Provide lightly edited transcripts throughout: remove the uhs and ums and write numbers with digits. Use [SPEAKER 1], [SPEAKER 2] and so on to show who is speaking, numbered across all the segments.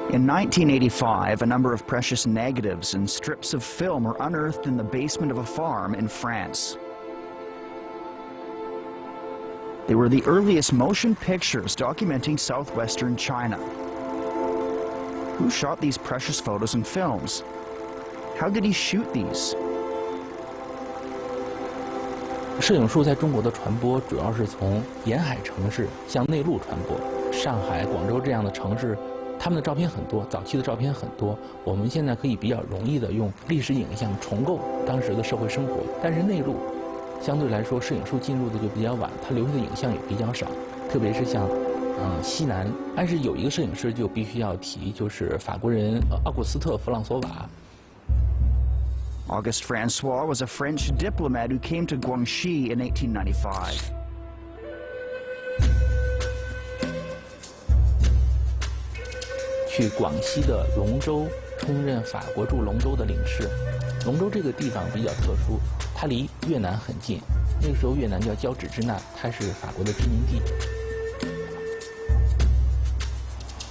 [SPEAKER 1] In 1985, a number of precious negatives and strips of film were unearthed in the basement of a farm in France. They were the earliest motion pictures documenting southwestern China. Who shot these precious photos and films? How did he shoot these?
[SPEAKER 2] 摄影术在中国的传播主要是从沿海城市向内陆传播，上海、广州这样的城市，他们的照片很多，早期的照片很多。我们现在可以比较容易的用历史影像重构当时的社会生活，但是内陆相对来说摄影术进入的就比较晚，它留下的影像也比较少，特别是像西南。但是有一个摄影师就必须要提，就是法国人奥古斯特·弗朗索瓦。
[SPEAKER 1] Auguste François was a French diplomat who came to Guangxi in 1895.
[SPEAKER 2] 去广西的龙州充任法国驻龙州的领事。龙州这个地方比较特殊，它离越南很近。那个时候越南叫交趾支那，它是法国的殖民地。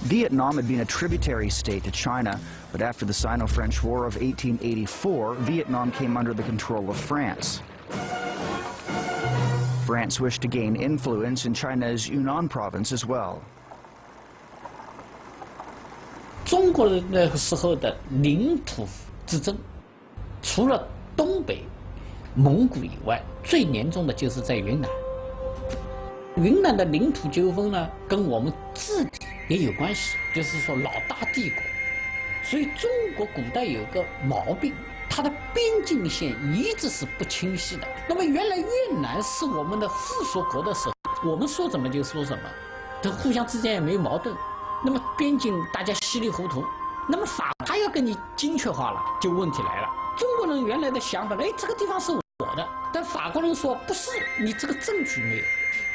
[SPEAKER 1] Vietnam had been a tributary state to China, but after the Sino-French War of 1884, Vietnam came under the control of France. France wished to gain influence in China's Yunnan province as well.
[SPEAKER 3] 中国的那个时候的领土之争，除了东北、蒙古以外，最严重的就是在云南。云南的领土纠纷呢，跟我们自己也有关系，就是说老大帝国。所以中国古代有个毛病，它的边境线一直是不清晰的。那么原来越南是我们的附属国的时候，我们说什么就说什么，这互相之间也没有矛盾。那么边境大家稀里糊涂，那么法他要跟你精确化了，就问题来了。中国人原来的想法，哎，这个地方是我的，但法国人说不是，你这个证据没有。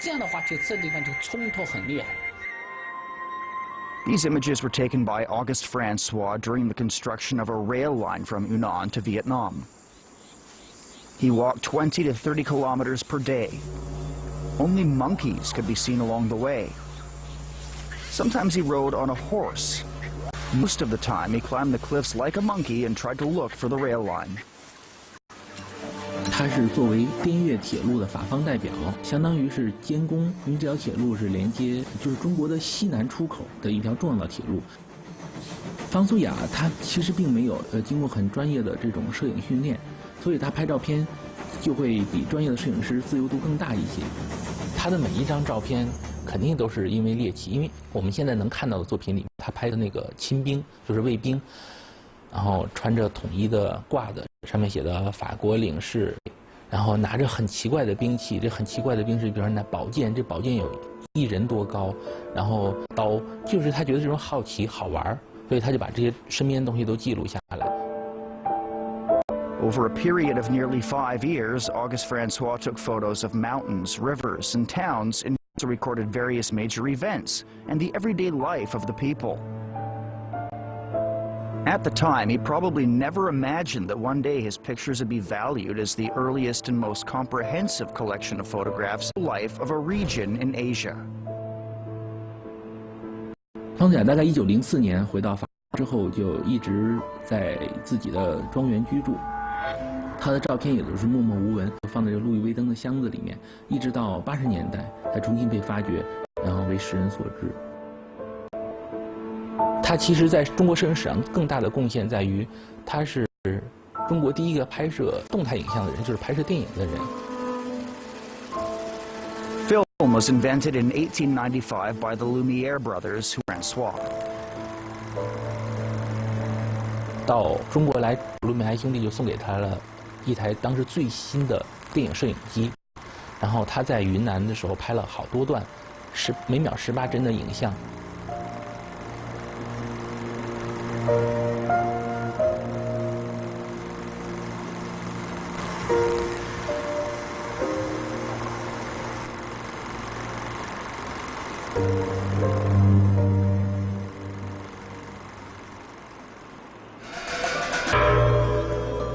[SPEAKER 3] 这样的话，就这地方就冲突很厉害。
[SPEAKER 1] These images were taken by Auguste François during the construction of a rail line from Yunnan to Vietnam. He walked 20 to 30 kilometers per day. Only monkeys could be seen along the way. Sometimes he rode on a horse. Most of the time, he climbed the cliffs like a monkey and tried to look for the rail line.
[SPEAKER 2] 它是作为滇越铁路的法方代表，相当于是监工，因为这条铁路是连接就是中国的西南出口的一条重要的铁路。方苏雅他其实并没有经过很专业的这种摄影训练，所以他拍照片就会比专业的摄影师自由度更大一些。他的每一张照片肯定都是因为猎奇，因为我们现在能看到的作品里，他拍的那个亲兵就是卫兵，然后穿着统一的褂子。 上面写的法国领事，然后拿着很奇怪的兵器，这很奇怪的兵器，比如说拿宝剑，这宝剑有1人多高，然后刀，就是他觉得这种好奇好玩，所以他就把这些身边的东西都记录下来。
[SPEAKER 1] Over a period of nearly 5 years, Auguste François took photos of mountains, rivers, and towns, and also recorded various major events and the everyday life of the people. At the time, he probably never imagined that one day his pictures would be valued as the earliest and most comprehensive collection of photographs of the life of a region in Asia.
[SPEAKER 2] 方子雅大概1904年回到法国之后，就一直在自己的庄园居住。他的照片也都是默默无闻，放在这路易威登的箱子里面，一直到80年代才重新被发掘，然后为世人所知。 他其实在中国摄影史上更大的贡献在于，他是中国第一个拍摄动态影像的人，就是拍摄电影的人。
[SPEAKER 1] Film was invented in 1895 by the Lumiere brothers, François.
[SPEAKER 2] 到中国来，卢米埃兄弟就送给他了一台当时最新的电影摄影机，然后他在云南的时候拍了好多段，每秒18帧的影像。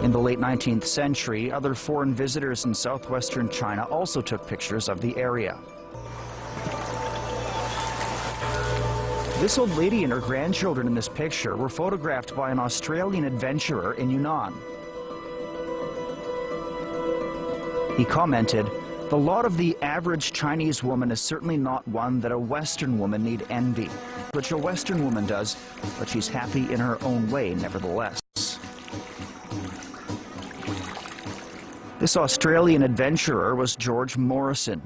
[SPEAKER 1] In the late 19th century, other foreign visitors in southwestern China also took pictures of the area. This old lady and her grandchildren in this picture were photographed by an Australian adventurer in Yunnan. He commented, "The lot of the average Chinese woman is certainly not one that a Western woman need envy, which a Western woman does, but she's happy in her own way nevertheless." This Australian adventurer was George Morrison.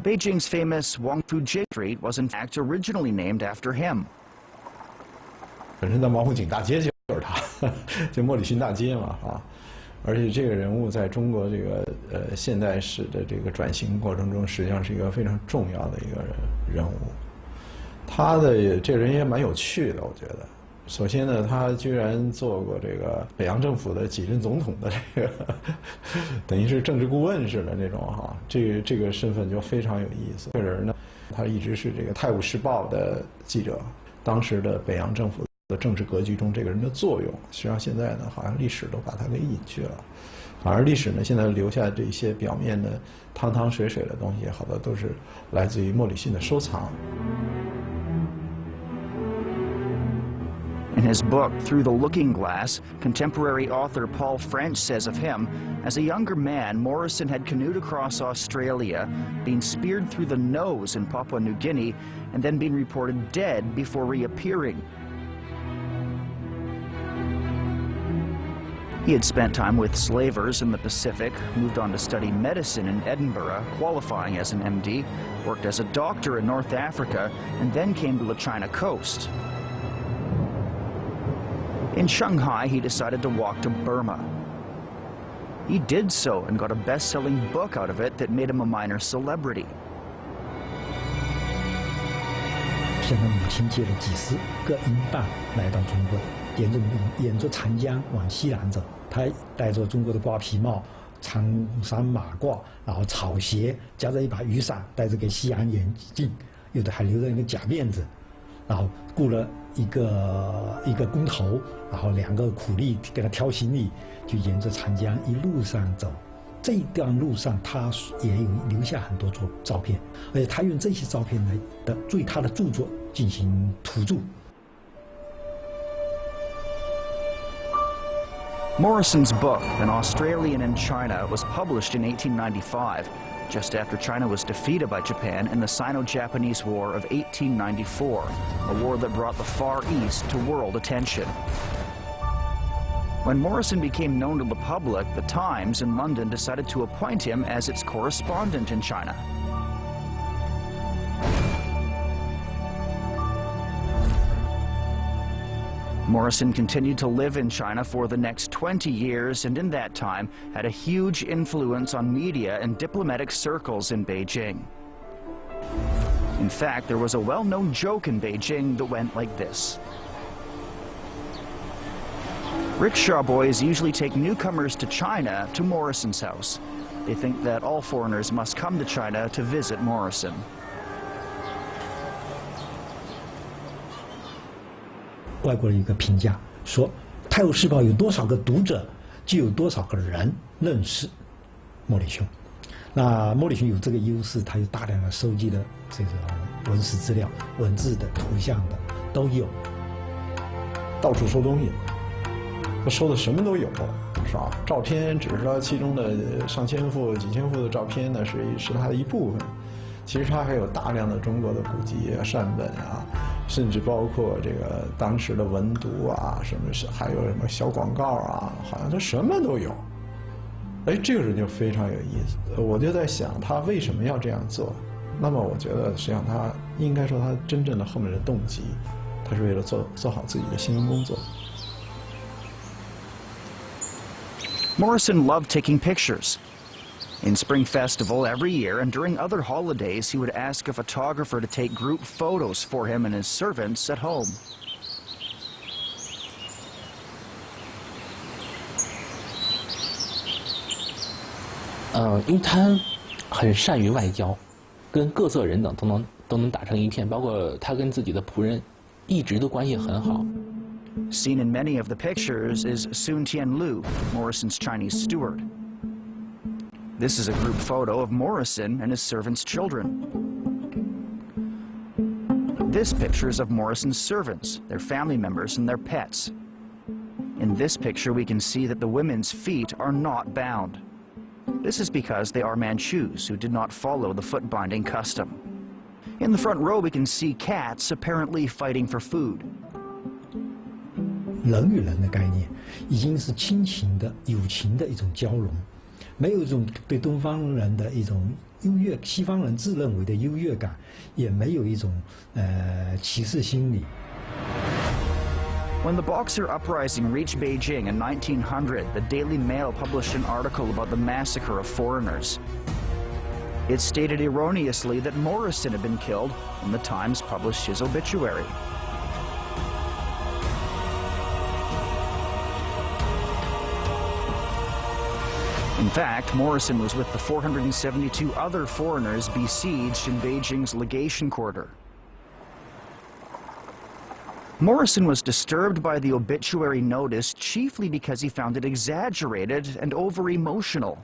[SPEAKER 1] Beijing's famous Wangfujing Street was in fact originally named after him.
[SPEAKER 4] 本身的王府井大街就是他，就莫里逊大街嘛啊。而且这个人物在中国这个现代史的这个转型过程中，实际上是一个非常重要的一个人物。他的这个人也蛮有趣的，我觉得。首先呢，他居然做过这个北洋政府的几任总统的这个，等于是政治顾问似的那种哈，这个身份就非常有意思。这个人呢，他一直是这个《泰晤士报》的记者，当时的北洋政府的政治格局中，这个人的作用，实际上现在呢，好像历史都把他给隐去了，反而历史呢，现在留下这些表面的汤汤水水的东西，好多都是来自于莫里逊的收藏。
[SPEAKER 1] In his book, Through the Looking Glass, contemporary author Paul French says of him, as a younger man, Morrison had canoed across Australia, been speared through the nose in Papua New Guinea, and then been reported dead before reappearing. He had spent time with slavers in the Pacific, moved on to study medicine in Edinburgh, qualifying as an MD, worked as a doctor in North Africa, and then came to the China coast. In Shanghai, he decided to walk to Burma. He did so and got a best-selling book out of it that made him a minor celebrity.
[SPEAKER 5] 现在母亲借了几十个英镑来到中国，沿着长江往西南走。他戴着中国的瓜皮帽、长衫马褂，然后草鞋，夹着一把雨伞，戴着个西洋眼镜，有的还留着一个假辫子，然后雇了一个工头，然后2个苦力给他挑行李，就沿着长江一路上走。这一段路上，他也有留下很多照片，而且他用这些照片对他的著作进行涂注。
[SPEAKER 1] Morrison's book, An Australian in China, was published in 1895, just after China was defeated by Japan in the Sino-Japanese War of 1894, a war that brought the Far East to world attention. When Morrison became known to the public, the Times in London decided to appoint him as its correspondent in China. Morrison continued to live in China for the next 20 years, and in that time had a huge influence on media and diplomatic circles in Beijing. In fact, there was a well-known joke in Beijing that went like this. Rickshaw boys usually take newcomers to China to Morrison's house. They think that all foreigners must come to China to visit Morrison.
[SPEAKER 5] 外国人有一个评价说，《泰晤士报》有多少个读者，就有多少个人认识莫里逊。那莫里逊有这个优势，他有大量的收集的这个文史资料、文字的、图像的都有。
[SPEAKER 4] 到处收东西，他收的什么都有，是吧？照片只是他其中的上千幅、几千幅的照片呢，是他的一部分。其实他还有大量的中国的古籍啊、善本啊。 甚至包括这个当时的文读啊，什么是还有什么小广告啊，好像他什么都有。哎，这个人就非常有意思。我就在想，他为什么要这样做？那么我觉得，实际上他应该说他真正的后面的动机，他是为了做好自己的新闻工作。
[SPEAKER 1] Morrison loved taking pictures. In Spring Festival every year and during other holidays, he would ask a photographer to take group photos for him and his servants at home.
[SPEAKER 2] 因为他很善于外交，跟各色人等都能打成一片，包括他跟自己的仆人一直都关系很好。
[SPEAKER 1] Seen in many of the pictures is Sun Tianlu, Morrison's Chinese steward. This is a group photo of Morrison and his servants' children. This picture is of Morrison's servants, their family members, and their pets. In this picture, we can see that the women's feet are not bound. This is because they are Manchus who did not follow the foot binding custom. In the front row, we can see cats apparently fighting for food.
[SPEAKER 5] 人与人的概念已经是亲情的、友情的一种交融，没有一种对东方人的一种优越，西方人自认为的优越感，也没有一种歧视心理。
[SPEAKER 1] When the Boxer Uprising reached Beijing in 1900, the Daily Mail published an article about the massacre of foreigners. It stated erroneously that Morrison had been killed, and the Times published his obituary. In fact, Morrison was with the 472 other foreigners besieged in Beijing's legation quarter. Morrison was disturbed by the obituary notice chiefly because he found it exaggerated and over-emotional.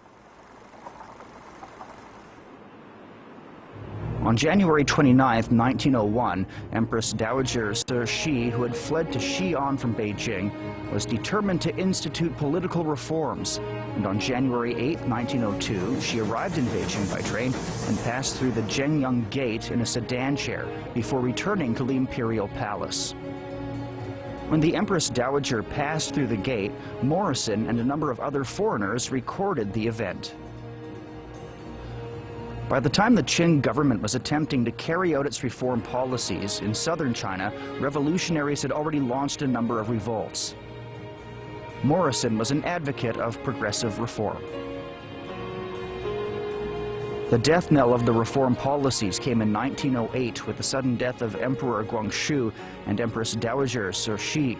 [SPEAKER 1] On January 29, 1901, Empress Dowager Cixi, who had fled to Xi'an from Beijing, was determined to institute political reforms. And on January 8, 1902, she arrived in Beijing by train and passed through the Zhengyang Gate in a sedan chair before returning to the Imperial Palace. When the Empress Dowager passed through the gate, Morrison and a number of other foreigners recorded the event. By the time the Qing government was attempting to carry out its reform policies in southern China, revolutionaries had already launched a number of revolts. Morrison was an advocate of progressive reform. The death knell of the reform policies came in 1908 with the sudden death of Emperor Guangxu and Empress Dowager Cixi.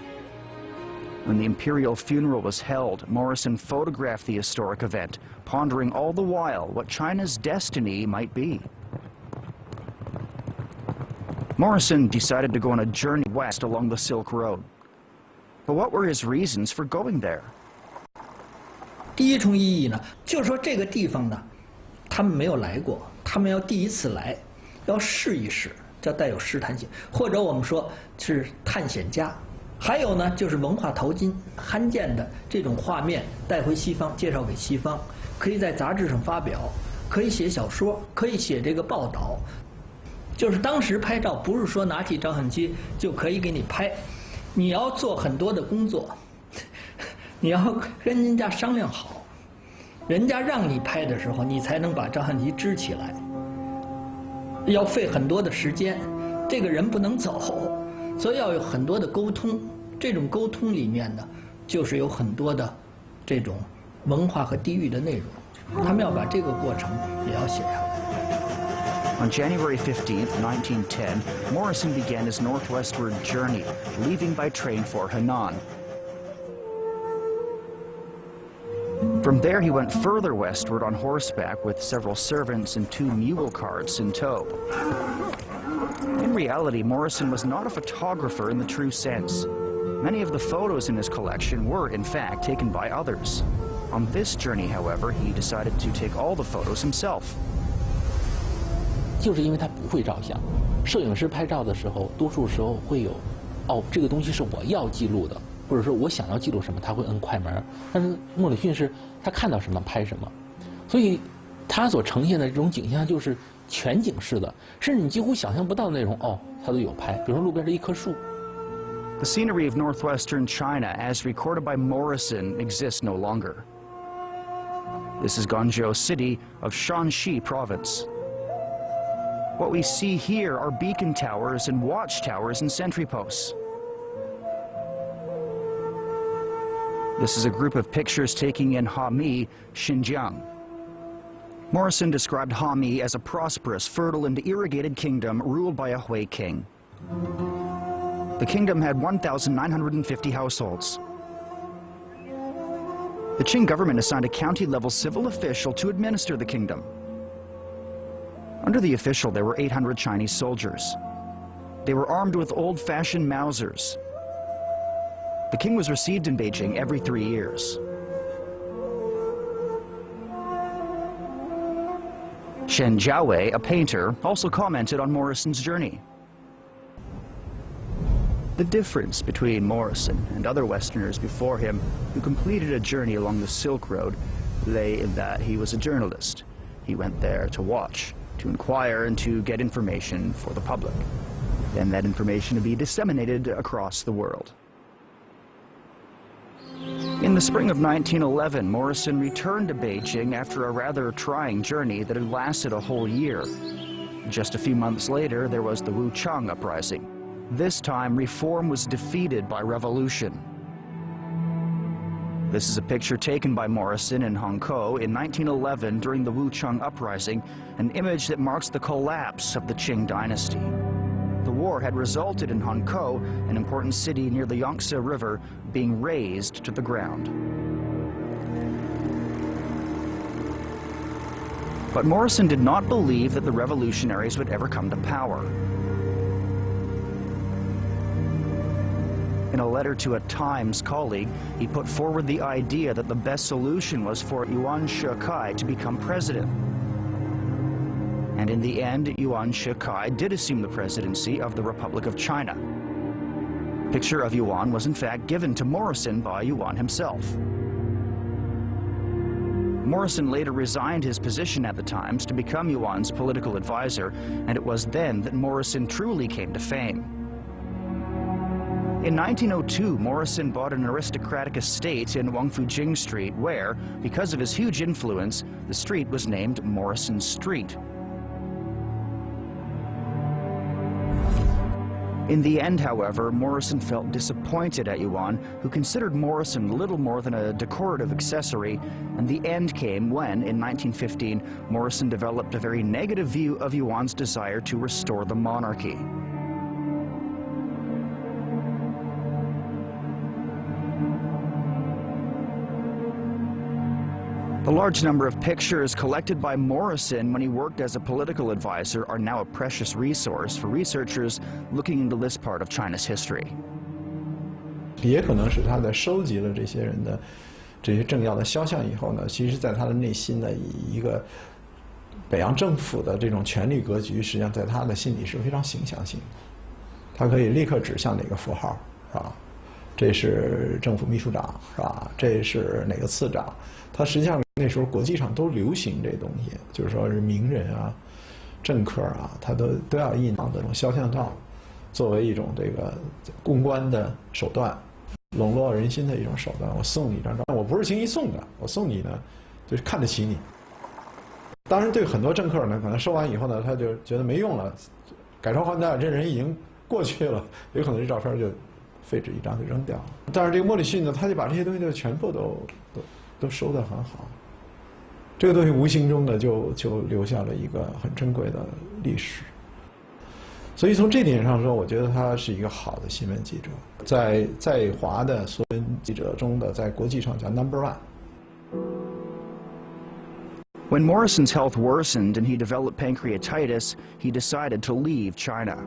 [SPEAKER 1] When the imperial funeral was held, Morrison photographed the historic event, pondering all the while what China's destiny might be. Morrison decided to go on a journey west along the Silk Road. But what were his reasons for going there?
[SPEAKER 6] 第一重意义呢，就是说这个地方呢，他们没有来过，他们要第一次来，要试一试，叫带有试探性，或者我们说是探险家。还有呢，就是文化淘金，罕见的这种画面带回西方，介绍给西方，可以在杂志上发表，可以写小说，可以写这个报道。就是当时拍照不是说拿起照相机就可以给你拍，你要做很多的工作，你要跟人家商量好，人家让你拍的时候，你才能把照相机支起来，要费很多的时间，这个人不能走。所以要有很多的沟通，这种沟通里面呢，就是有很多的这种文化和地域的内容，他们要把这个过程也要写下来。
[SPEAKER 1] On January 15, 1910, Morrison began his northwestward journey, leaving by train for Henan. From there, he went further westward on horseback with several servants and 2 mule carts in tow. In reality, Morrison was not a photographer in the true sense. Many of the photos in his collection were, in fact, taken by others. On this journey, however, he decided to take all the photos himself.
[SPEAKER 2] 就是因为他不会照相，摄影师拍照的时候，多数时候会有，这个东西是我要记录的，或者说我想要记录什么，他会摁快门。但是莫里逊是他看到什么拍什么，所以他所呈现的这种景象就是全景式的，甚至你几乎想象不到的内容，他都有拍。比如说路边是一棵树。
[SPEAKER 1] The scenery of northwestern China, as recorded by Morrison, exists no longer. This is Guangzhou City of Shanxi Province. What we see here are beacon towers and watchtowers and sentry posts. This is a group of pictures taking in Hami, Xinjiang. Morrison described Hami as a prosperous, fertile, and irrigated kingdom ruled by a Hui king. The kingdom had 1,950 households. The Qing government assigned a county-level civil official to administer the kingdom. Under the official, there were 800 Chinese soldiers. They were armed with old-fashioned Mausers. The king was received in Beijing every 3 years. Shen Jiawei, a painter, also commented on Morrison's journey. The difference between Morrison and other Westerners before him who completed a journey along the Silk Road lay in that he was a journalist. He went there to watch, to inquire, and to get information for the public. Then that information to be disseminated across the world. In the spring of 1911, Morrison returned to Beijing after a rather trying journey that had lasted a whole year. Just a few months later, there was the Wuchang Uprising. This time, reform was defeated by revolution. This is a picture taken by Morrison in Hangzhou in 1911 during the Wuchang Uprising, an image that marks the collapse of the Qing dynasty. The war had resulted in Hangzhou, an important city near the Yangtze River, being razed to the ground. But Morrison did not believe that the revolutionaries would ever come to power. In a letter to a Times colleague, he put forward the idea that the best solution was for Yuan Shikai to become president. And in the end, Yuan Shikai did assume the presidency of the Republic of China. A picture of Yuan was in fact given to Morrison by Yuan himself. Morrison later resigned his position at the Times to become Yuan's political advisor, and it was then that Morrison truly came to fame. In 1902, Morrison bought an aristocratic estate in Wangfujing Street where, because of his huge influence, the street was named Morrison Street. In the end, however, Morrison felt disappointed at Yuan, who considered Morrison little more than a decorative accessory, and the end came when, in 1915, Morrison developed a very negative view of Yuan's desire to restore the monarchy. The large number of pictures collected by Morrison when he worked as a political advisor are now a precious resource for researchers looking into this part of China's history.
[SPEAKER 4] 也可能是他在收集了这些人的这些政要的肖像以后呢，其实在他的内心呢，以一个北洋政府的这种权力格局，实际上在他的心里是非常形象性的。他可以立刻指向哪个符号，是吧？这是政府秘书长，是吧？这是哪个次长？他实际上那时候国际上都流行这东西，就是说是名人啊、政客啊，他都要印这种肖像照，作为一种这个公关的手段，笼络人心的一种手段。我送你一张照，我不是轻易送的，我送你呢，就是看得起你。当然，对很多政客呢，可能收完以后呢，他就觉得没用了，改朝换代，这人已经过去了，有可能这照片就废纸一张就扔掉了。但是这个莫里逊呢，他就把这些东西就全部都收得很好。这个东西无形中呢，就留下了一个很珍贵的历史。所以从这点上说，我觉得他是一个好的新闻记者，在华的所有记者中的，在国际上叫 No.1。When
[SPEAKER 1] Morrison's health worsened and he developed pancreatitis, he decided to leave China.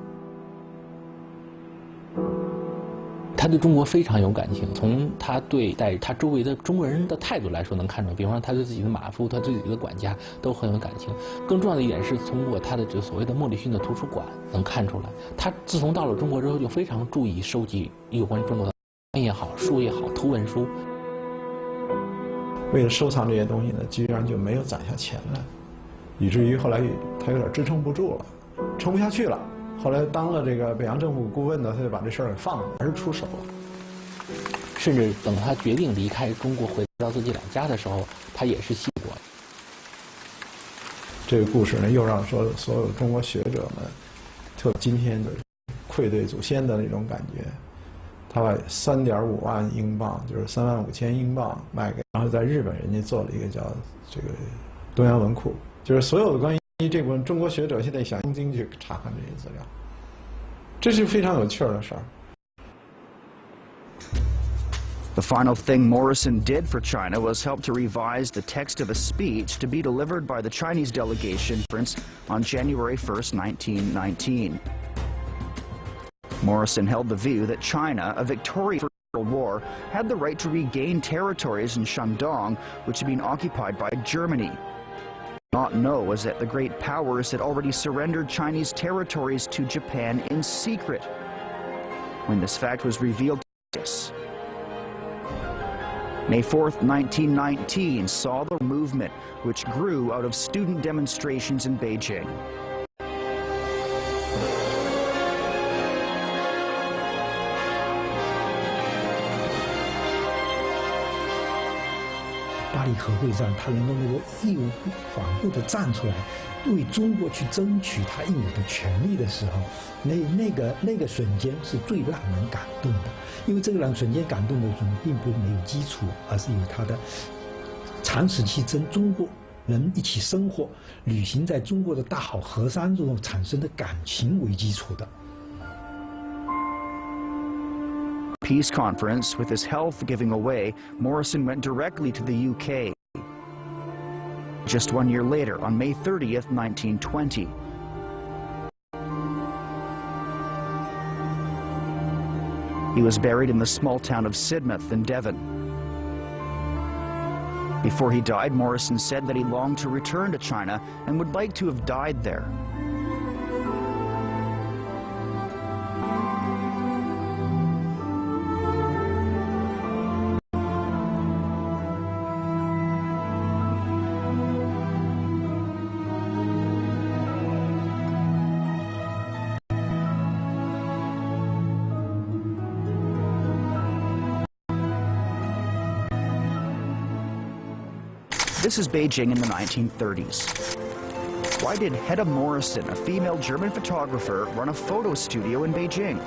[SPEAKER 2] 他对中国非常有感情，从他对待他周围的中国人的态度来说能看出来。比方说，他对自己的马夫，他对自己的管家都很有感情。更重要的一点是，通过他的这个所谓的莫里逊的图书馆能看出来，他自从到了中国之后，就非常注意收集有关中国的也好、书也好、图文书。
[SPEAKER 4] 为了收藏这些东西呢，居然就没有攒下钱来，以至于后来他有点支撑不住了，撑不下去了。后来当了这个北洋政府顾问呢，他就把这事儿给放了，还是出手了。
[SPEAKER 2] 甚至等他决定离开中国，回到自己老家的时候，他也是信过。
[SPEAKER 4] 这个故事呢，又让所有中国学者们，特今天的愧对祖先的那种感觉。他把3.5万英镑，就是35000英镑卖给，然后在日本人家做了一个叫这个东洋文库，就是所有的关于这部分中国学者现在想用心去查看这些资料，这是非常有趣的事儿。
[SPEAKER 1] The final thing Morrison did for China was help to revise the text of a speech to be delivered by the Chinese delegation on January 1st, 1919. Morrison held the view that China, a victorious World War, had the right to regain territories in Shandong, which had been occupied by Germany. Not know was that the great powers had already surrendered Chinese territories to Japan in secret. when this fact was revealed to us. May 4th, 1919 saw the movement, which grew out of student demonstrations in Beijing.
[SPEAKER 5] 巴黎和会上，他能够义无反顾地站出来，为中国去争取他应有的权利的时候，那个瞬间是最让人感动的。因为这个让瞬间感动的人，并不是没有基础，而是有他的长时期跟中国人一起生活、旅行在中国的大好河山中产生的感情为基础的。
[SPEAKER 1] Peace conference, with his health giving away, Morrison went directly to the UK. Just 1 year later, on May 30th, 1920. He was buried in the small town of Sidmouth in Devon. Before he died, Morrison said that he longed to return to China and would like to have died there. This is Beijing in the 1930s. Why did Hedda Morrison, a female German photographer, run a photo studio in Beijing?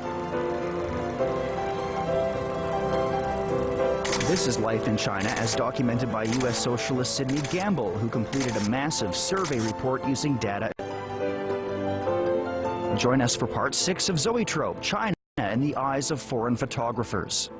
[SPEAKER 1] This is life in China as documented by U.S. socialist Sidney Gamble, who completed a massive survey report using data. Join us for part 6 of Zoetrope, China in the eyes of foreign photographers.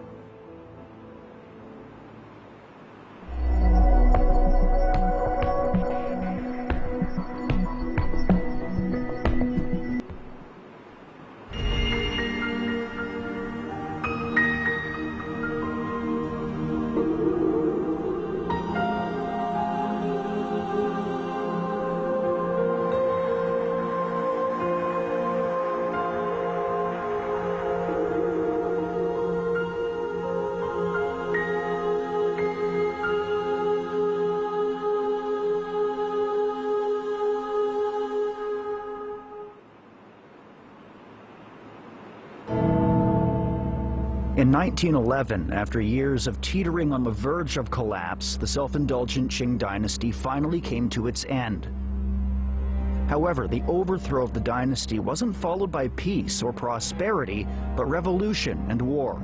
[SPEAKER 1] In 1911, after years of teetering on the verge of collapse, the self-indulgent Qing dynasty finally came to its end. However, the overthrow of the dynasty wasn't followed by peace or prosperity, but revolution and war.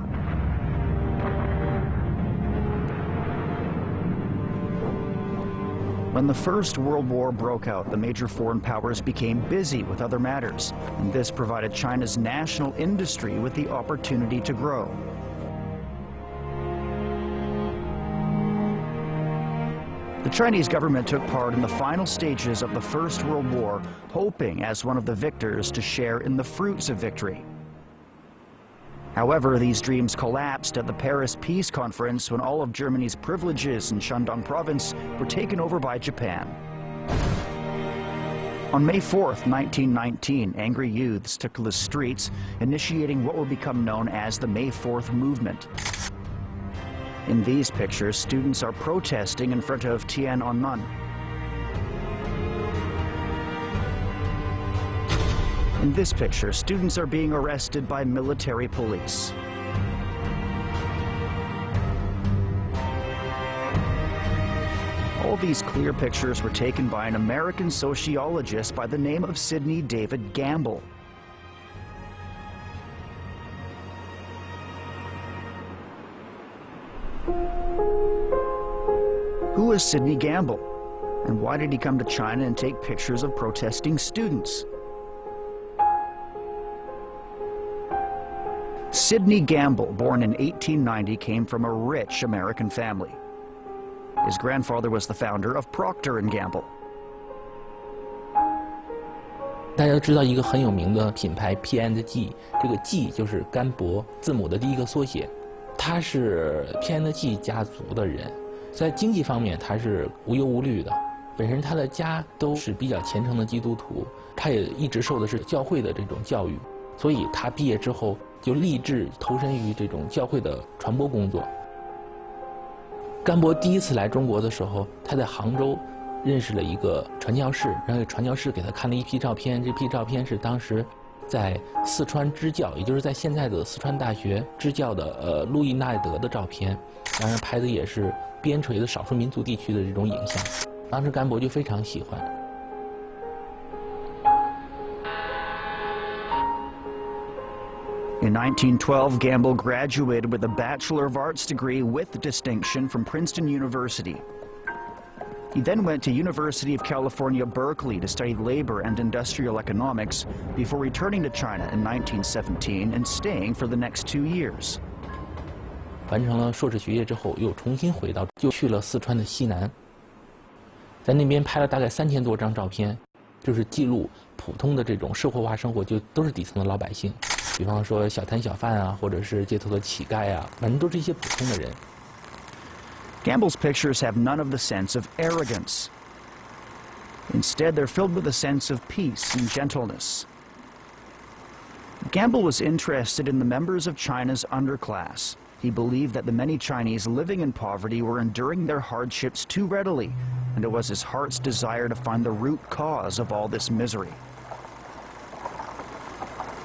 [SPEAKER 1] When the First World War broke out, the major foreign powers became busy with other matters, and this provided China's national industry with the opportunity to grow. The Chinese government took part in the final stages of the First World War, hoping, as one of the victors, to share in the fruits of victory. However, these dreams collapsed at the Paris Peace Conference when all of Germany's privileges in Shandong province were taken over by Japan. On May 4th, 1919, angry youths took to the streets, initiating what would become known as the May 4th movement. In these pictures, students are protesting in front of Tiananmen. In this picture, students are being arrested by military police. All these clear pictures were taken by an American sociologist by the name of Sidney David Gamble. Who is Sidney Gamble? And why did he come to China and take pictures of protesting students? Sidney Gamble, born in 1890, came from a rich American family. His grandfather was the founder of Procter & Gamble.
[SPEAKER 2] 大家都知道一个很有名的品牌 P&G， 这个 G 就是甘博字母的第一个缩写。他是 P&G 家族的人，在经济方面他是无忧无虑的。本身他的家都是比较虔诚的基督徒，他也一直受的是教会的这种教育。所以他毕业之后就立志投身于这种教会的传播工作。甘伯第一次来中国的时候，他在杭州认识了一个传教士，然后传教士给他看了一批照片，这批照片是当时在四川支教，也就是在现在的四川大学支教的路易纳德的照片，当然拍的也是边陲的少数民族地区的这种影像，当时甘伯就非常喜欢。
[SPEAKER 1] In 1912, Gamble graduated with a Bachelor of Arts degree with distinction from Princeton University. He then went to University of California, Berkeley to study labor and industrial economics before returning to China in 1917 and staying for the next 2 years.
[SPEAKER 2] 完成了硕士学业之后，又重新回到，就去了四川的西南，在那边拍了大概3000多张照片，就是记录普通的这种社会化生活，就都是底层的老百姓。比方说小摊小贩啊，或者是街头的乞丐啊，反正都是一些普通的人。
[SPEAKER 1] Gamble's pictures have none of the sense of arrogance. Instead, they're filled with a sense of peace and gentleness. Gamble was interested in the members of China's underclass. He believed that the many Chinese living in poverty were enduring their hardships too readily, and it was his heart's desire to find the root cause of all this misery.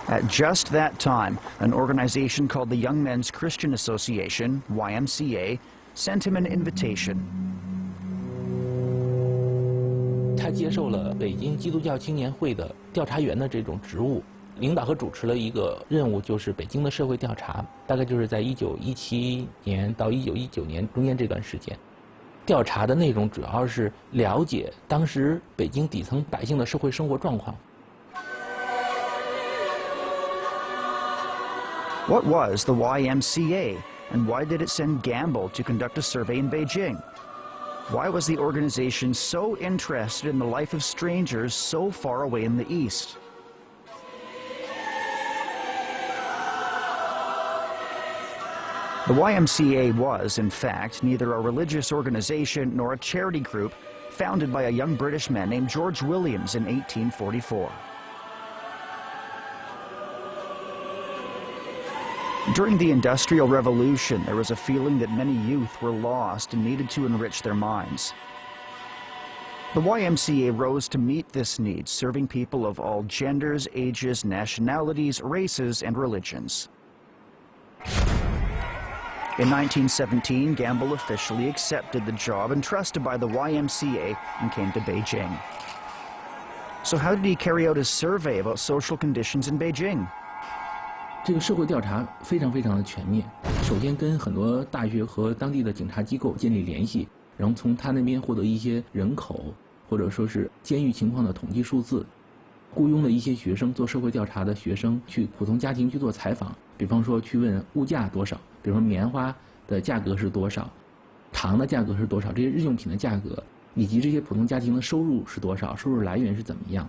[SPEAKER 1] At just that time, an organization called the Young Men's Christian Association, YMCA, sent him an invitation.
[SPEAKER 2] 他接受了北京基督教青年会的调查员的这种职务，领导和主持了一个任务，就是北京的社会调查，大概就是在1917年到1919年中间这段时间。调查的内容主要是了解当时北京底层百姓的社会生活状况。
[SPEAKER 1] What was the YMCA, and why did it send Gamble to conduct a survey in Beijing? Why was the organization so interested in the life of strangers so far away in the East? The YMCA was, in fact, neither a religious organization nor a charity group founded by a young British man named George Williams in 1844. During the Industrial Revolution, there was a feeling that many youth were lost and needed to enrich their minds. The YMCA rose to meet this need, serving people of all genders, ages, nationalities, races, and religions. In 1917, Gamble officially accepted the job entrusted by the YMCA and came to Beijing. So how did he carry out his survey about social conditions in Beijing?
[SPEAKER 2] 这个社会调查非常的全面。首先跟很多大学和当地的警察机构建立联系，然后从他那边获得一些人口或者说是监狱情况的统计数字，雇佣了一些学生做社会调查的学生去普通家庭去做采访，比方说去问物价多少，比如说棉花的价格是多少，糖的价格是多少，这些日用品的价格，以及这些普通家庭的收入是多少，收入来源是怎么样。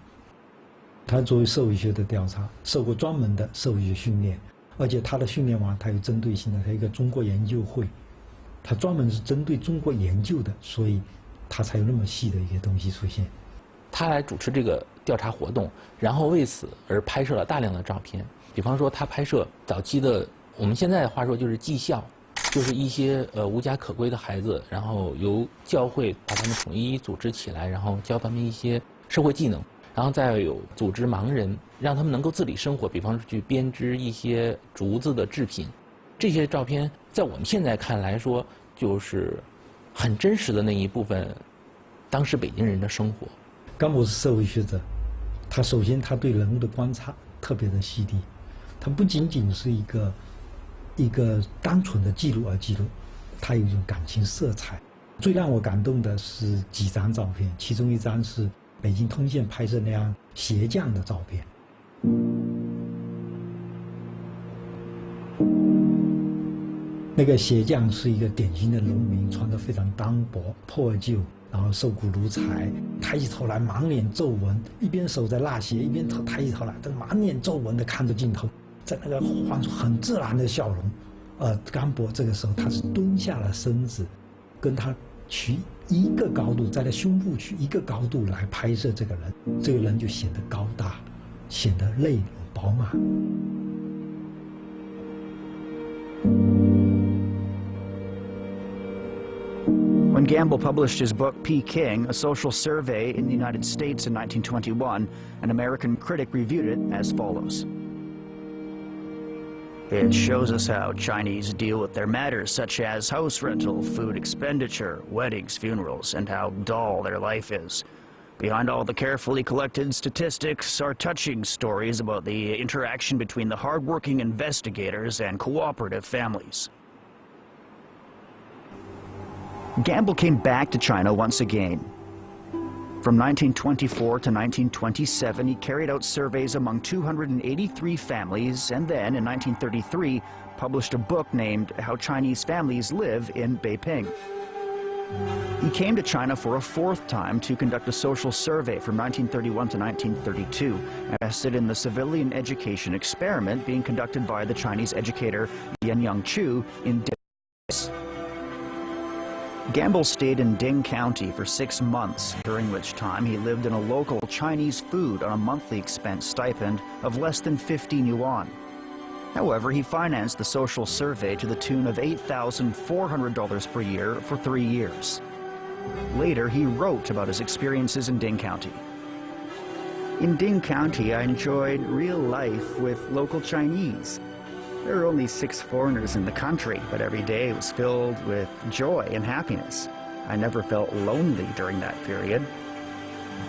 [SPEAKER 5] 他作为社会学的调查，受过专门的社会学训练，而且他的训练完，他有针对性的，他有一个中国研究会，他专门是针对中国研究的，所以他才有那么细的一些东西出现。
[SPEAKER 2] 他来主持这个调查活动，然后为此而拍摄了大量的照片。比方说，他拍摄早期的，我们现在的话说就是技校，就是一些无家可归的孩子，然后由教会把他们统一组织起来，然后教他们一些社会技能。然后再有组织盲人，让他们能够自理生活，比方说去编织一些竹子的制品。这些照片在我们现在看来说，就是很真实的那一部分当时北京人的生活。
[SPEAKER 5] 甘伯是社会学者，他首先他对人物的观察特别的细腻，他不仅仅是一个单纯的记录而记录，他有一种感情色彩。最让我感动的是几张照片，其中一张是北京通县拍摄那辆鞋匠的照片。那个鞋匠是一个典型的农民，穿得非常单薄破旧，然后瘦骨如柴，抬起头来满脸皱纹，一边手在纳鞋，一边抬起头来，但满脸皱纹的看着镜头，在那个换出很自然的笑容。甘伯这个时候他是蹲下了身子，跟他取一个高度，在他胸部取一个高度来拍摄这个人，这个人就显得高大，显得内容，宝马。
[SPEAKER 1] When Gamble published his book Peking, A Social Survey in the United States in 1921, an American critic reviewed it as follows. It shows us how Chinese deal with their matters such as house rental, food expenditure, weddings, funerals, and how dull their life is. Behind all the carefully collected statistics are touching stories about the interaction between the hardworking investigators and cooperative families. Gamble came back to China once again. From 1924 to 1927, he carried out surveys among 283 families, and then, in 1933, published a book named How Chinese Families Live in Beiping. He came to China for a fourth time to conduct a social survey from 1931 to 1932, invested in the civilian education experiment being conducted by the Chinese educator Yan Chu in Ding. Gamble stayed in Ding County for 6 months, during which time he lived in a local Chinese food on a monthly expense stipend of less than 15 yuan. However, he financed the social survey to the tune of $8,400 per year for 3 years. Later, he wrote about his experiences in Ding County. In Ding County, I enjoyed real life with local Chinese. There were only 6 foreigners in the country, but every day was filled with joy and happiness. I never felt lonely during that period.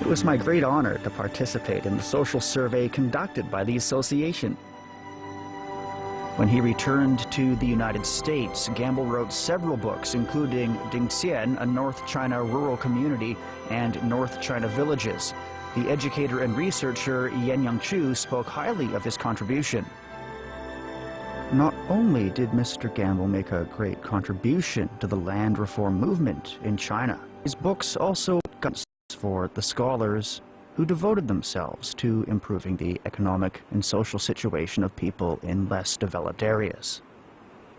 [SPEAKER 1] It was my great honor to participate in the social survey conducted by the association. When he returned to the United States, Gamble wrote several books, including Dingxian, a North China rural community, and North China villages. The educator and researcher Yan Chu spoke highly of his contribution. Not only did Mr. Gamble make a great contribution to the land reform movement in China, his books also got for the scholars who devoted themselves to improving the economic and social situation of people in less developed areas.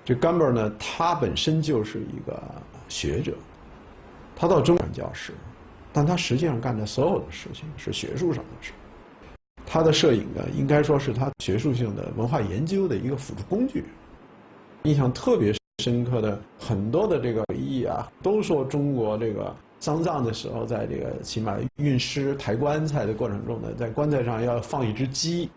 [SPEAKER 4] 这甘贝尔呢，他本身就是一个学者，他到中国教师，但他实际上干的所有的事情是学术上的事。他的摄影呢，应该说是他学术性的文化研究的一个辅助工具。印象特别深刻的很多的这个回忆啊，都说中国这个丧葬的时候，在这个起码运尸抬棺材的过程中呢，在棺材上要放一只鸡，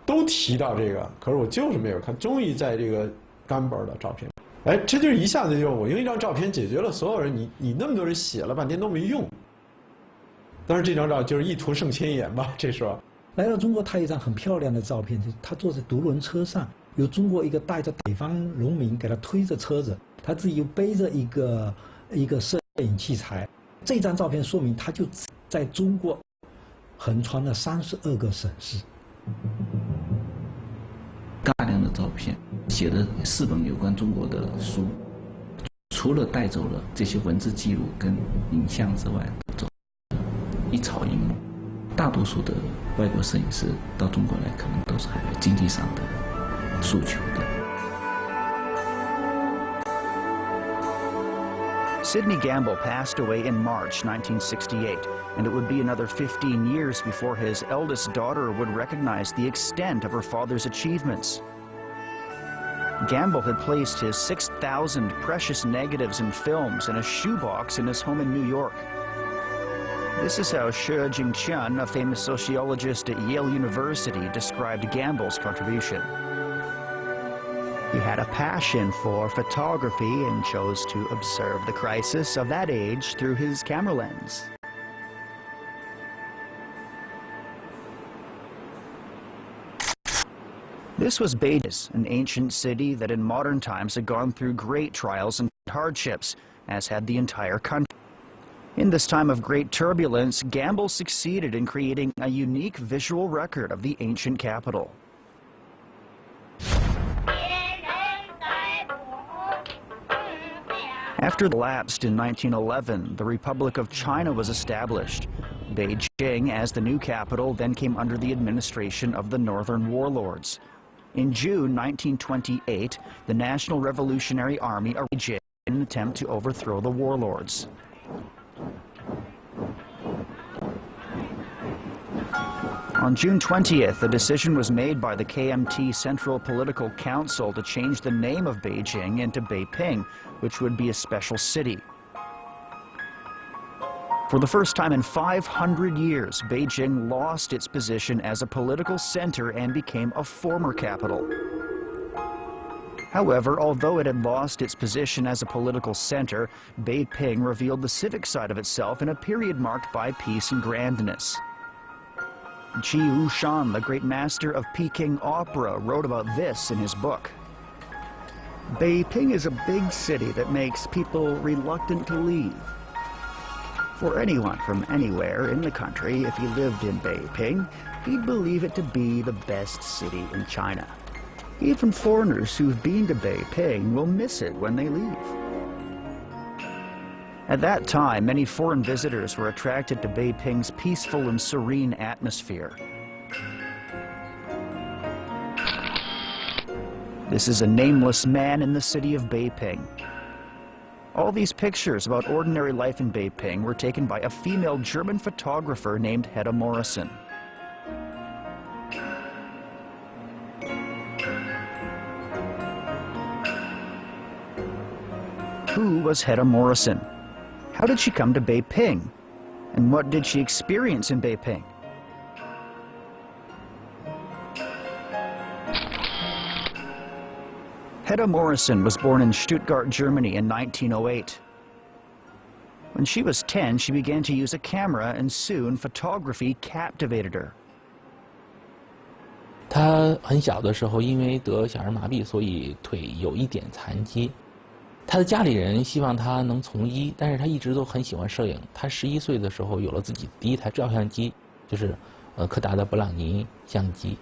[SPEAKER 4] 都提到这个。可是我就是没有看，终于在这个甘贝尔的照片，哎，这就是一下子就我用一张照片解决了所有人，你那么多人写了半天都没用。但是这张照就是一图胜千言吧，这说。
[SPEAKER 5] 来到中国，他有一张很漂亮的照片，就是他坐在独轮车上，有中国一个带着北方农民给他推着车子，他自己又背着一个摄影器材。这张照片说明他就在中国横穿了32个省市。
[SPEAKER 2] 大量的照片，写了4本有关中国的书，除了带走了这些文字记录跟影像之外，走一草一木。大多数的外国摄影师到中国来，可能都是还有经济上的诉求的。
[SPEAKER 1] Sidney Gamble passed away in March 1968, and it would be another 15 years before his eldest daughter would recognize the extent of her father's achievements. Gamble had placed his 6,000 precious negatives and films in a shoebox in his home in New York. This is how Shi Jingqian, a famous sociologist at Yale University, described Gamble's contribution. He had a passion for photography and chose to observe the crisis of that age through his camera lens. This was Beijing, an ancient city that in modern times had gone through great trials and hardships, as had the entire country. In this time of great turbulence, Gamble succeeded in creating a unique visual record of the ancient capital. After the lapsed in 1911, the Republic of China was established. Beijing, as the new capital, then came under the administration of the northern warlords. In June 1928, the National Revolutionary Army arrived in an attempt to overthrow the warlords. On June 20th, a decision was made by the KMT Central Political Council to change the name of Beijing into Beiping, which would be a special city. For the first time in 500 years, Beijing lost its position as a political center and became a former capital. However, although it had lost its position as a political center, Beiping revealed the civic side of itself in a period marked by peace and grandness. Qi Wushan, the great master of Peking opera, wrote about this in his book. Beiping is a big city that makes people reluctant to leave. For anyone from anywhere in the country, if he lived in Beiping, he'd believe it to be the best city in China. Even foreigners who've been to Beiping will miss it when they leave. At that time, many foreign visitors were attracted to Beiping's peaceful and serene atmosphere. This is a nameless man in the city of Beiping. All these pictures about ordinary life in Beiping were taken by a female German photographer named Hedda Morrison. Who was Hedda Morrison? How did she come to Beiping? And what did she experience in Beiping? Hedda Morrison was born in Stuttgart, Germany in 1908. When she was 10, she began to use a camera, and soon photography captivated her.
[SPEAKER 2] 她很小的时候，因为得小儿麻痹，所以腿有一点残疾。他的家里人希望他能从医，但是他一直都很喜欢摄影。他11岁的时候有了自己第一台照相机，就是柯达的勃朗尼相机。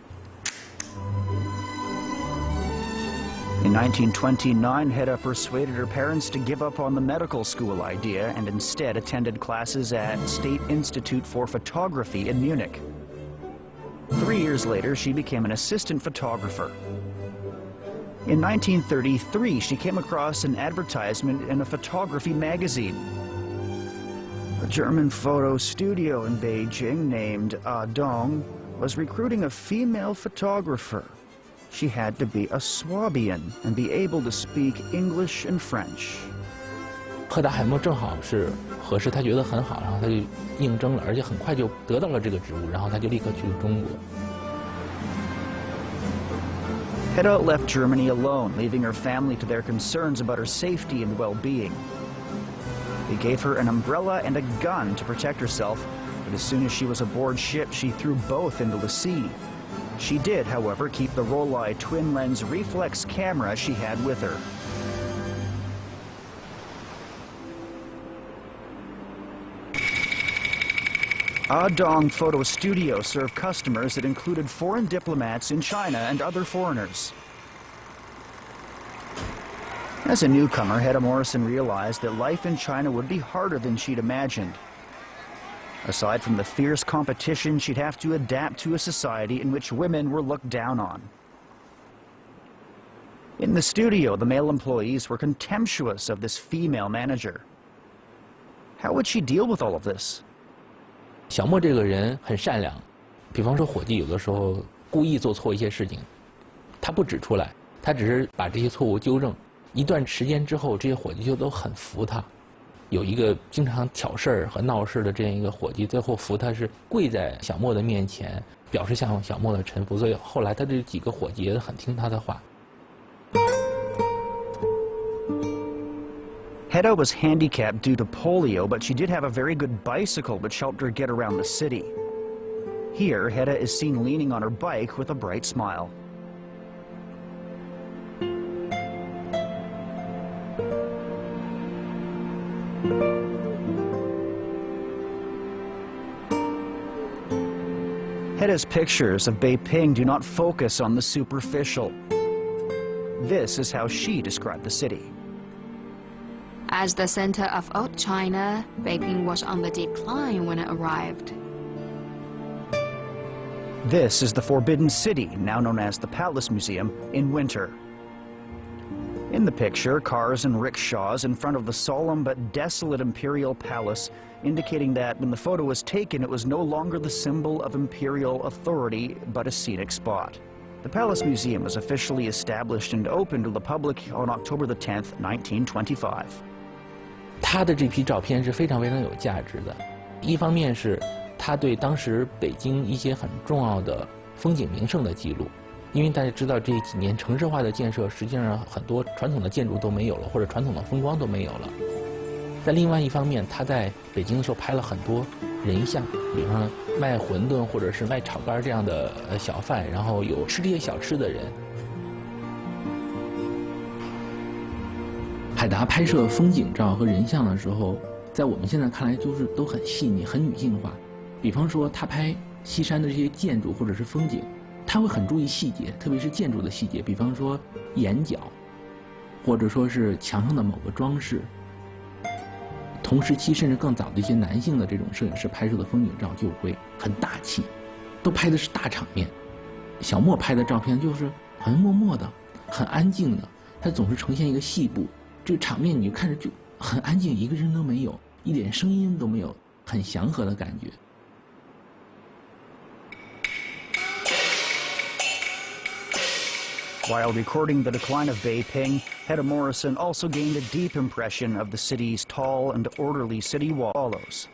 [SPEAKER 1] In 1929, Hedda persuaded her parents to give up on the medical school idea and instead attended classes at State Institute for Photography in Munich. 3 years later, she became an assistant photographer. In 1933, she came across an advertisement in a photography magazine. A German photo studio in Beijing named Dong was recruiting a female photographer. She had to be a Swabian and be able to speak English and French.
[SPEAKER 2] 柯达海默正好是合适，他觉得很好，然后他就应征了，而且很快就得到了这个职务，然后他就立刻去了中国。
[SPEAKER 1] Hedda left Germany alone, leaving her family to their concerns about her safety and well-being. They gave her an umbrella and a gun to protect herself, but as soon as she was aboard ship, she threw both into the sea. She did, however, keep the Rollei twin-lens reflex camera she had with her. Dong Photo Studio served customers that included foreign diplomats in China and other foreigners. As a newcomer, Hedda Morrison realized that life in China would be harder than she'd imagined. Aside from the fierce competition, she'd have to adapt to a society in which women were looked down on. In the studio, the male employees were contemptuous of this female manager. How would she deal with all of this?
[SPEAKER 2] 小莫这个人很善良，比方说伙计有的时候故意做错一些事情，他不指出来，他只是把这些错误纠正。一段时间之后，这些伙计就都很服他。有一个经常挑事儿和闹事的这样一个伙计，最后服他是跪在小莫的面前，表示向小莫的臣服。所以后来他这几个伙计也很听他的话。
[SPEAKER 1] Hedda was handicapped due to polio, but she did have a very good bicycle which helped her get around the city. Here, Hedda is seen leaning on her bike with a bright smile. Hedda's pictures of Beiping do not focus on the superficial. This is how she described the city.
[SPEAKER 7] As the center of old China, Beiping was on the decline when it arrived.
[SPEAKER 1] This is the Forbidden City, now known as the Palace Museum, in winter. In the picture, cars and rickshaws in front of the solemn but desolate imperial palace indicating that when the photo was taken, it was no longer the symbol of imperial authority, but a scenic spot. The Palace Museum was officially established and opened to the public on October the 10th, 1925.
[SPEAKER 2] 他的这批照片是非常非常有价值的，一方面是他对当时北京一些很重要的风景名胜的记录，因为大家知道这几年城市化的建设，实际上很多传统的建筑都没有了，或者传统的风光都没有了。在另外一方面，他在北京的时候拍了很多人像，比方卖馄饨或者是卖炒肝这样的小贩，然后有吃这些小吃的人。海达拍摄风景照和人像的时候，在我们现在看来就是都很细腻、很女性化。比方说，他拍西山的这些建筑或者是风景，他会很注意细节，特别是建筑的细节，比方说檐角，或者说是墙上的某个装饰。同时期甚至更早的一些男性的这种摄影师拍摄的风景照就会很大气，都拍的是大场面。小莫拍的照片就是很默默的、很安静的，他总是呈现一个细部，这个场面你看着就很安静，一个人都没有，一点声音都没有，很祥和的感觉。
[SPEAKER 1] While recording the decline of Beiping, Hedda Morrison also gained a deep impression of the city's tall and orderly city walls.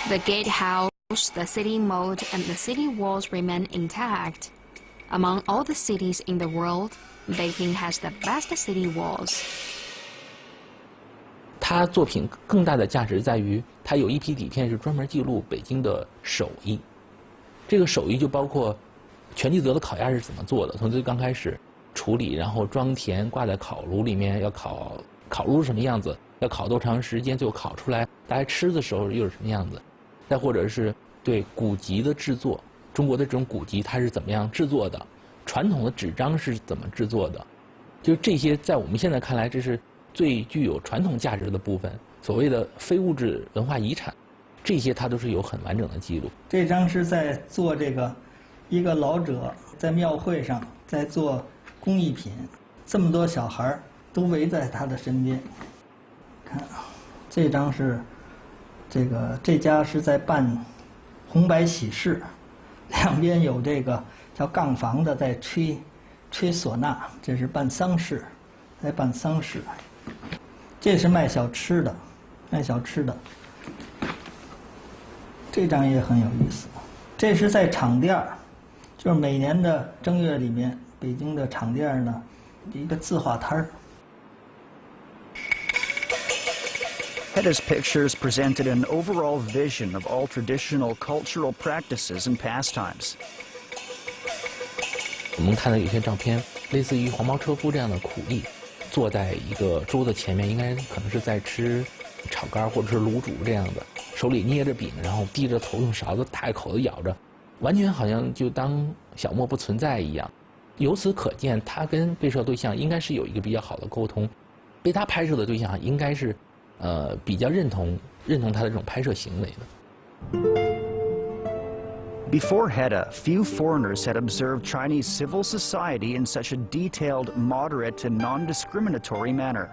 [SPEAKER 7] The gatehouse, the city moat, and the city walls remain intact. Among all the cities in the world, Beijing has the best city walls.
[SPEAKER 2] 他作品更大的价值在于，他有一批底片是专门记录北京的手艺。这个手艺就包括全聚德的烤鸭是怎么做的，从最刚开始处理，然后装填，挂在烤炉里面，要烤炉是什么样子，要烤多长时间，最后烤出来，大家吃的时候又是什么样子。再或者是对古籍的制作，中国的这种古籍它是怎么样制作的，传统的纸张是怎么制作的，就这些在我们现在看来，这是最具有传统价值的部分，所谓的非物质文化遗产，这些它都是有很完整的记录。
[SPEAKER 6] 这张是在做这个一个老者在庙会上在做工艺品，这么多小孩都围在他的身边。看，这张是这家是在办红白喜事，两边有这个叫杠房的在吹唢呐，这是办丧事，在办丧事。这是卖小吃的，这张也很有意思，这是在场店儿。就是每年的正月里面，北京的场店呢，一个字画摊儿。
[SPEAKER 1] Hedda's pictures presented an overall vision of all traditional cultural practices and pastimes.
[SPEAKER 2] 我们看到有些照片，类似于黄毛车夫这样的苦力，坐在一个桌子前面，应该可能是在吃炒肝或者是卤煮这样的，手里捏着饼，然后低着头用勺子大口的咬着。完全好像就当小莫不存在一样，由此可见，他跟被摄对象应该是有一个比较好的沟通，被他拍摄的对象应该是，比较认同他的这种拍摄行为的。
[SPEAKER 1] Before Hedda, few foreigners had observed Chinese civil society in such a detailed, moderate, and non-discriminatory manner.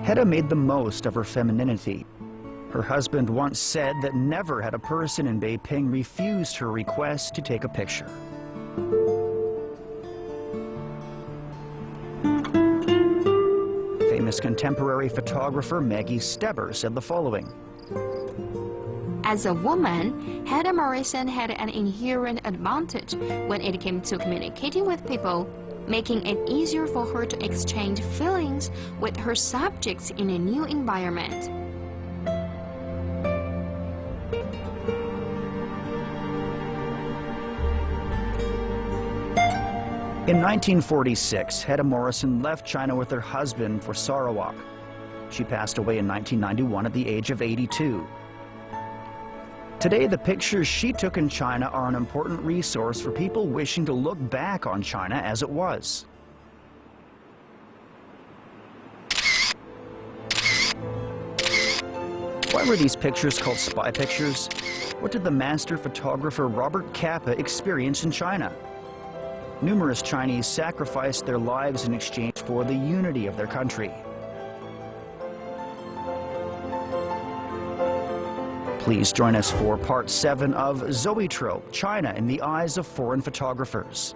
[SPEAKER 1] Hedda made the most of her femininity. Her husband once said that never had a person in Beiping refused her request to take a picture. Famous contemporary photographer Maggie Steber said the following.
[SPEAKER 7] As a woman, Hedda Morrison had an inherent advantage when it came to communicating with people, making it easier for her to exchange feelings with her subjects in a new environment.
[SPEAKER 1] In 1946, Hedda Morrison left China with her husband for Sarawak. She passed away in 1991 at the age of 82. Today, the pictures she took in China are an important resource for people wishing to look back on China as it was. Why were these pictures called spy pictures? What did the master photographer Robert Capa experience in China? Numerous Chinese sacrificed their lives in exchange for the unity of their country. Please join us for part 7 of Zoetrope, China in the Eyes of Foreign Photographers.